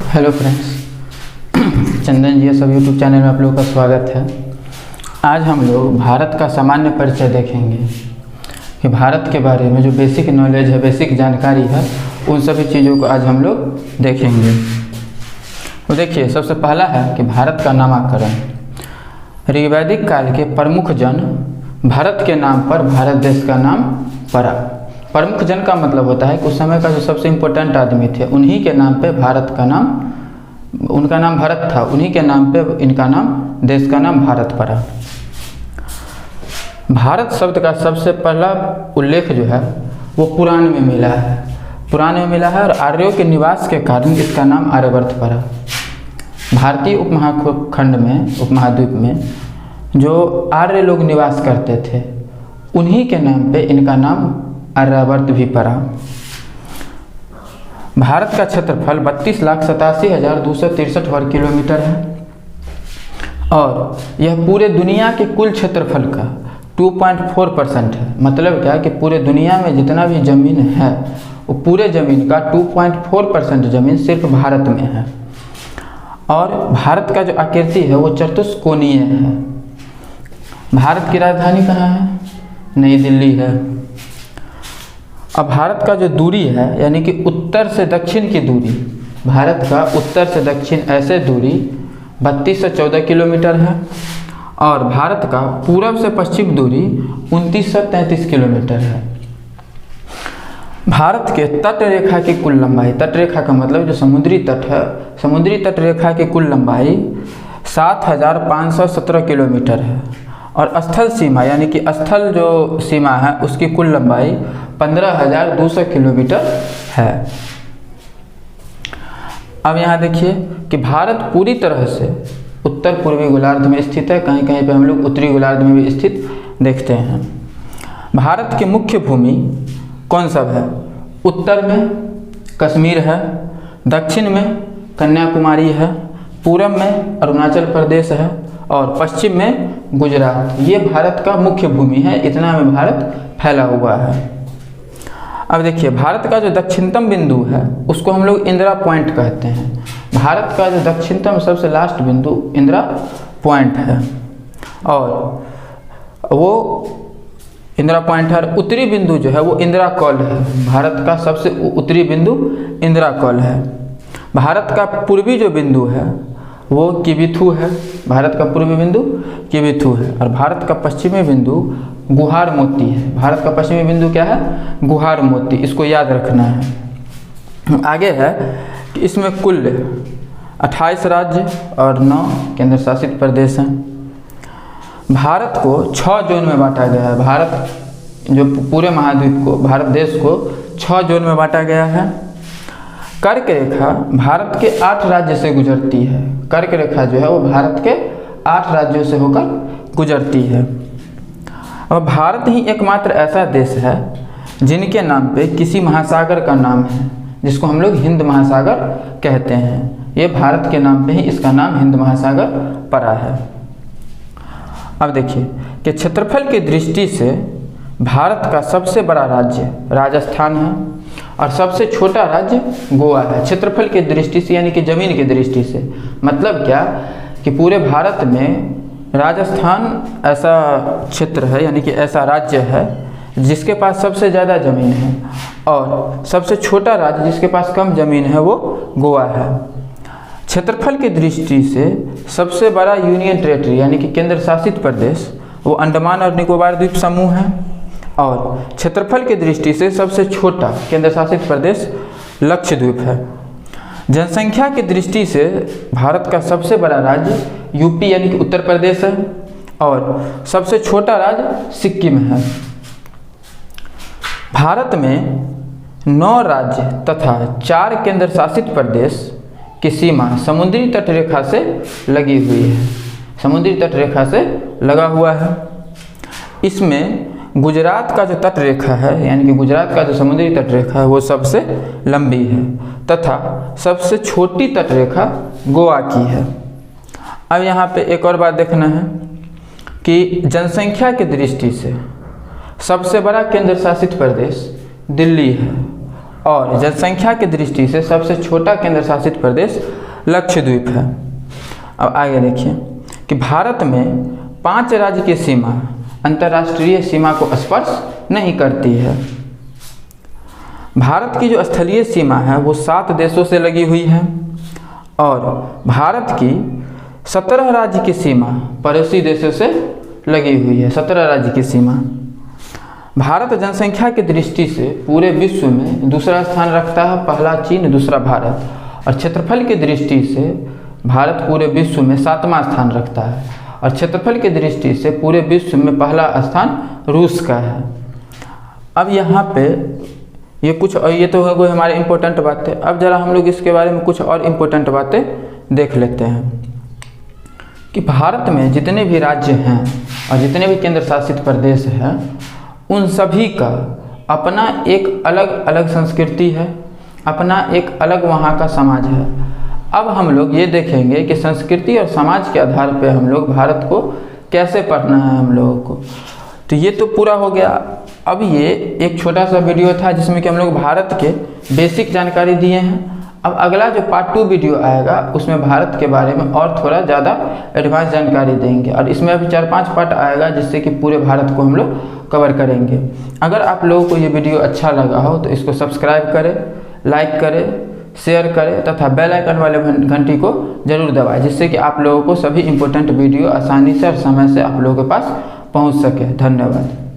Hello friends, चंदन जी सब YouTube channel में आप लोगों का स्वागत है। आज हम लोग भारत का सामान्य परिचय देखेंगे कि भारत के बारे में जो बेसिक नॉलेज है, बेसिक जानकारी है, उन सभी चीज़ों को आज हम लोग देखेंगे। तो देखिए, सबसे पहला है कि भारत का नामकरण। ऋग्वैदिक काल के प्रमुख जन भारत के नाम पर भारत देश का नाम पड़ा। प्रमुख जन का मतलब होता है कि उस समय का जो सबसे इम्पोर्टेंट आदमी थे, उन्हीं के नाम पे भारत का नाम, उनका नाम भारत था, उन्हीं के नाम पे इनका नाम, देश का नाम भारत पड़ा। भारत शब्द का सबसे पहला उल्लेख जो है वो पुराण में मिला है। पुराण में मिला है और आर्यों के निवास के कारण इसका नाम आर्यवर्त पड़ा। भारतीय उपमहाखंड में, उपमहाद्वीप में जो आर्य लोग निवास करते थे, उन्हीं के नाम पे इनका नाम आर्यावर्त भी पड़ा। भारत का क्षेत्रफल 32,87,263 वर्ग किलोमीटर है और यह पूरे दुनिया के कुल क्षेत्रफल का 2.4% है। मतलब क्या है कि पूरे दुनिया में जितना भी ज़मीन है, वो पूरे ज़मीन का 2.4% ज़मीन सिर्फ भारत में है। और भारत का जो आकृति है वो चतुष्कोणीय है। भारत की राजधानी कहाँ है? नई दिल्ली है। अब भारत का जो दूरी है, यानी कि उत्तर से दक्षिण की दूरी, भारत का उत्तर से दक्षिण ऐसे दूरी 32 से 14 किलोमीटर है और भारत का पूरब से पश्चिम दूरी 29 से 33 किलोमीटर है। भारत के तट रेखा की कुल लंबाई, तट रेखा का मतलब जो समुद्री तट है, समुद्री तट रेखा की कुल लंबाई 7,517 किलोमीटर है और स्थल सीमा, यानी कि स्थल जो सीमा है, उसकी कुल लंबाई 15,200 किलोमीटर है। अब यहाँ देखिए कि भारत पूरी तरह से उत्तर पूर्वी गोलार्ध में स्थित है। कहीं कहीं पे हम लोग उत्तरी गोलार्ध में भी स्थित देखते हैं। भारत की मुख्य भूमि कौन सब है? उत्तर में कश्मीर है, दक्षिण में कन्याकुमारी है, पूरब में अरुणाचल प्रदेश है और पश्चिम में गुजरात। ये भारत का मुख्य भूमि है। इतना में भारत फैला हुआ है। अब देखिए, भारत का जो दक्षिणतम बिंदु है उसको हम लोग इंदिरा पॉइंट कहते हैं। भारत का जो दक्षिणतम सबसे लास्ट बिंदु इंदिरा पॉइंट है और वो इंदिरा पॉइंट है। उत्तरी बिंदु जो है वो इंदिरा कॉल है। भारत का सबसे उत्तरी बिंदु इंदिरा कॉल है। भारत का पूर्वी जो बिंदु है वो किबिथु है। भारत का पूर्वी बिंदु किबिथु है और भारत का पश्चिमी बिंदु गुहार मोती है। भारत का पश्चिमी बिंदु क्या है? गुहार मोती। इसको याद रखना है। आगे है कि इसमें कुल 28 राज्य और 9 केंद्र शासित प्रदेश हैं। भारत को 6 जोन में बांटा गया है। भारत जो पूरे महाद्वीप को, भारत देश को 6 जोन में बांटा गया है। कर्क रेखा भारत के 8 राज्य से गुजरती है। कर्क रेखा जो है वो भारत के 8 राज्यों से होकर गुजरती है। और भारत ही एकमात्र ऐसा देश है जिनके नाम पे किसी महासागर का नाम है, जिसको हम लोग हिंद महासागर कहते हैं। ये भारत के नाम पे ही इसका नाम हिंद महासागर पड़ा है। अब देखिए कि क्षेत्रफल की दृष्टि से भारत का सबसे बड़ा राज्य राजस्थान है और सबसे छोटा राज्य गोवा है। क्षेत्रफल की दृष्टि से, यानी कि ज़मीन की दृष्टि से। मतलब क्या कि पूरे भारत में राजस्थान ऐसा क्षेत्र है, यानी कि ऐसा राज्य है जिसके पास सबसे ज़्यादा ज़मीन है और सबसे छोटा राज्य जिसके पास कम ज़मीन है वो गोवा है। क्षेत्रफल की दृष्टि से सबसे बड़ा यूनियन टेरेटरी, यानी कि केंद्र शासित प्रदेश, वो अंडमान और निकोबार द्वीप समूह है और क्षेत्रफल की दृष्टि से सबसे छोटा केंद्र शासित प्रदेश लक्षद्वीप है। जनसंख्या की दृष्टि से भारत का सबसे बड़ा राज्य यूपी, यानी कि उत्तर प्रदेश है और सबसे छोटा राज्य सिक्किम है। भारत में 9 राज्य तथा 4 केंद्र शासित प्रदेश की सीमा समुद्री तट रेखा से लगी हुई है। समुद्री तट रेखा से लगा हुआ है। इसमें गुजरात का जो तट रेखा है, यानी कि गुजरात का जो समुद्री तट रेखा है वो सबसे लंबी है तथा सबसे छोटी तट रेखा गोवा की है। अब यहाँ पे एक और बात देखना है कि जनसंख्या की दृष्टि से सबसे बड़ा केंद्र शासित प्रदेश दिल्ली है और जनसंख्या की दृष्टि से सबसे छोटा केंद्र शासित प्रदेश लक्षद्वीप है। अब आगे देखिए कि भारत में 5 राज्य की सीमा अंतर्राष्ट्रीय सीमा को स्पर्श नहीं करती है। भारत की जो स्थलीय सीमा है वो 7 देशों से लगी हुई है और भारत की 17 राज्य की सीमा पड़ोसी देशों से लगी हुई है। 17 राज्य की सीमा। भारत जनसंख्या की दृष्टि से पूरे विश्व में दूसरा स्थान रखता है, पहला चीन, दूसरा भारत। और क्षेत्रफल की दृष्टि से भारत पूरे विश्व में 7वां स्थान रखता है और क्षेत्रफल की दृष्टि से पूरे विश्व में पहला स्थान रूस का है। अब यहाँ पे ये तो हो गई हमारे इम्पोर्टेंट बातें। अब ज़रा हम लोग इसके बारे में कुछ और इम्पोर्टेंट बातें देख लेते हैं कि भारत में जितने भी राज्य हैं और जितने भी केंद्र शासित प्रदेश हैं उन सभी का अपना एक अलग अलग संस्कृति है, अपना एक अलग वहाँ का समाज है। अब हम लोग ये देखेंगे कि संस्कृति और समाज के आधार पर हम लोग भारत को कैसे पढ़ना है हम लोगों को। तो ये तो पूरा हो गया। अब ये एक छोटा सा वीडियो था जिसमें कि हम लोग भारत के बेसिक जानकारी दिए हैं। अब अगला जो पार्ट 2 वीडियो आएगा उसमें भारत के बारे में और थोड़ा ज़्यादा एडवांस जानकारी देंगे और इसमें अभी 4-5 पार्ट आएगा जिससे कि पूरे भारत को हम लोग कवर करेंगे। अगर आप लोगों को ये वीडियो अच्छा लगा हो तो इसको सब्सक्राइब करें, लाइक करें, शेयर करें तथा बेल आइकन वाले घंटी को जरूर दबाएं जिससे कि आप लोगों को सभी इम्पोर्टेंट वीडियो आसानी से और समय से आप लोगों के पास पहुंच सके। धन्यवाद।